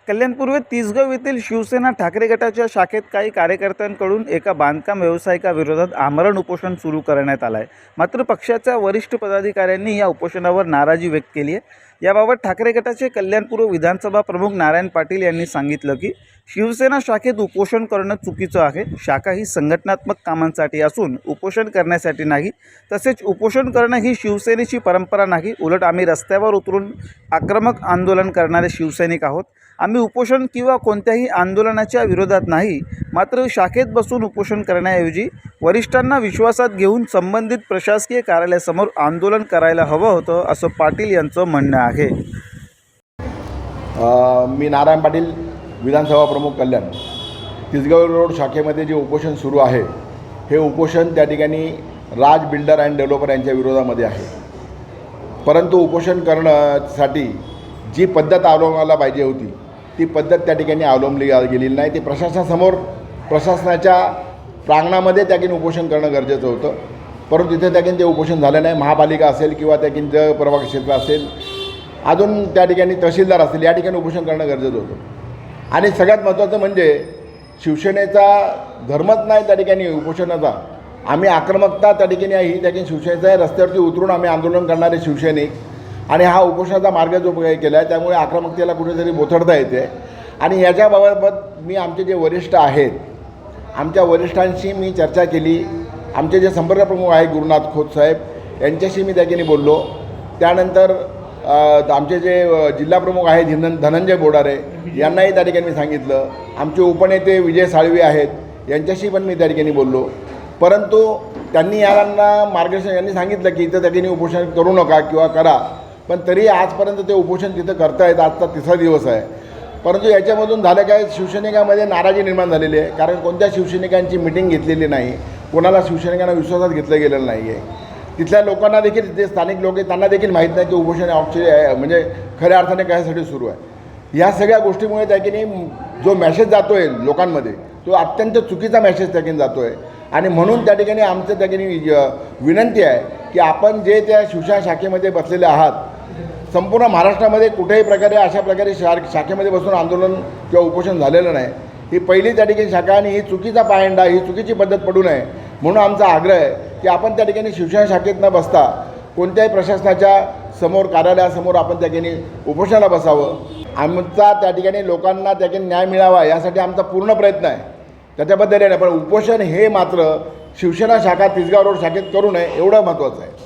कल्याणपूर्वे तिसगाव येथील शिवसेना ठाकरे गटाच्या शाखेत काही कार्यकर्त्यांकडून एका बांधकाम व्यावसायिकाविरोधात आमरण उपोषण सुरू करण्यात आलं आहे। मात्र पक्षाच्या वरिष्ठ पदाधिकाऱ्यांनी या उपोषणावर नाराजी व्यक्त केली आहे। याबाबत ठाकरे गटाचे कल्याणपूर्व विधानसभा प्रमुख नारायण पाटील यांनी सांगितलं की शिवसेना शाखेत उपोषण करणं चुकीचं आहे। शाखा ही संघटनात्मक कामांसाठी असून उपोषण करण्यासाठी नाही। तसेच उपोषण करणं ही शिवसेनेची परंपरा नाही। उलट आम्ही रस्त्यावर उतरून आक्रमक आंदोलन करणारे शिवसैनिक आहोत। आम्ही उपोषण किंवा कोणत्याही आंदोलनाच्या विरोधात नाही, मात्र शाखेत बसून उपोषण करण्याऐवजी वरिष्ठांना विश्वासात घेऊन संबंधित प्रशासकीय कार्यालयासमोर आंदोलन करायला हवं होतं, असं पाटील यांचं म्हणणं आहे। मी नारायण पाटील, विधानसभा प्रमुख कल्याण। तिसगाव रोड शाखेमध्ये जे उपोषण सुरू आहे हे उपोषण त्या ठिकाणी राज बिल्डर अँड डेव्हलपर यांच्या विरोधामध्ये आहे। परंतु उपोषण करण्यासाठी जी पद्धत अवलंबायला पाहिजे होती ती पद्धत त्या ठिकाणी अवलंबली गेलेली नाही। ती प्रशासनाच्या प्रांगणामध्ये त्या उपोषण करणं गरजेचं होतं, परंतु तिथे त्या ते उपोषण झालं नाही। महापालिका असेल किंवा त्या प्रभाग क्षेत्र असेल, अजून त्या ठिकाणी तहसीलदार असेल, या ठिकाणी उपोषण करणं गरजेचं होतं। आणि सगळ्यात महत्त्वाचं म्हणजे शिवसेनेचा धर्मच नाही त्या ठिकाणी उपोषणाचा। आम्ही आक्रमकता त्या ठिकाणी ही त्या ठिकाणी शिवसेनेचा रस्त्यावरती उतरून आम्ही आंदोलन करणारे शिवसैनिक आणि हा उपोषणाचा मार्ग जो केला आहे त्यामुळे आक्रमकतेला कुठेतरी बोथडता येते। आणि याच्याबाबत मी आमचे जे वरिष्ठ आहेत, आमच्या वरिष्ठांशी मी चर्चा केली। आमचे जे संपर्क प्रमुख आहे गुरुनाथ खोत साहेब यांच्याशी मी त्या ठिकाणी बोललो। त्यानंतर आमचे जे जिल्हा प्रमुख आहेत धनंजय बोडारे यांनाही त्या ठिकाणी मी सांगितलं। आमचे उपनेते विजय साळवी आहेत यांच्याशी पण मी त्या ठिकाणी बोललो, परंतु त्यांनी यांना मार्गदर्शन यांनी सांगितलं की इथं त्या ठिकाणी उपोषण करू नका किंवा करा, पण तरी आजपर्यंत ते उपोषण तिथं करतायत। आजचा तिसरा दिवस आहे, परंतु याच्यामधून झालं काय, शिवसैनिकांमध्ये नाराजी निर्माण झालेली आहे। कारण कोणत्या शिवसैनिकांची मिटिंग घेतलेली नाही, कोणाला शिवसैनिकांना विश्वासात घेतलं गेलेलं नाही आहे। तिथल्या लोकांना देखील, जे स्थानिक लोक आहेत त्यांना देखील माहीत नाही की उपोषण म्हणजे खऱ्या अर्थाने कशासाठी सुरू आहे। ह्या सगळ्या गोष्टीमुळे त्या ठिकाणी जो मॅसेज जातो आहे लोकांमध्ये तो अत्यंत चुकीचा मॅसेज त्या ठिकाणी जातो आहे। आणि म्हणून त्या ठिकाणी आमचं त्या ठिकाणी विनंती आहे की आपण जे त्या शिवसेना शाखेमध्ये बसलेले आहात, संपूर्ण महाराष्ट्रामध्ये कुठेही प्रकारे अशा प्रकारे शाखेमध्ये बसून आंदोलन किंवा उपोषण झालेलं नाही। ही पहिली त्या ठिकाणी शाखा आणि ही चुकीचा पायंडा, ही चुकीची पद्धत पडू नये म्हणून आमचा आग्रह आहे की आपण त्या ठिकाणी शिवसेना शाखेत न बसता कोणत्याही प्रशासनाच्या समोर, कार्यालयासमोर आपण त्या ठिकाणी उपोषणाला बसावं। आमचा त्या ठिकाणी लोकांना त्या ठिकाणी न्याय मिळावा यासाठी आमचा पूर्ण प्रयत्न आहे, त्याच्याबद्दल नाही। पण उपोषण हे मात्र शिवसेना शाखा तिसगाव रोड शाखेत करू नये एवढं महत्त्वाचं आहे।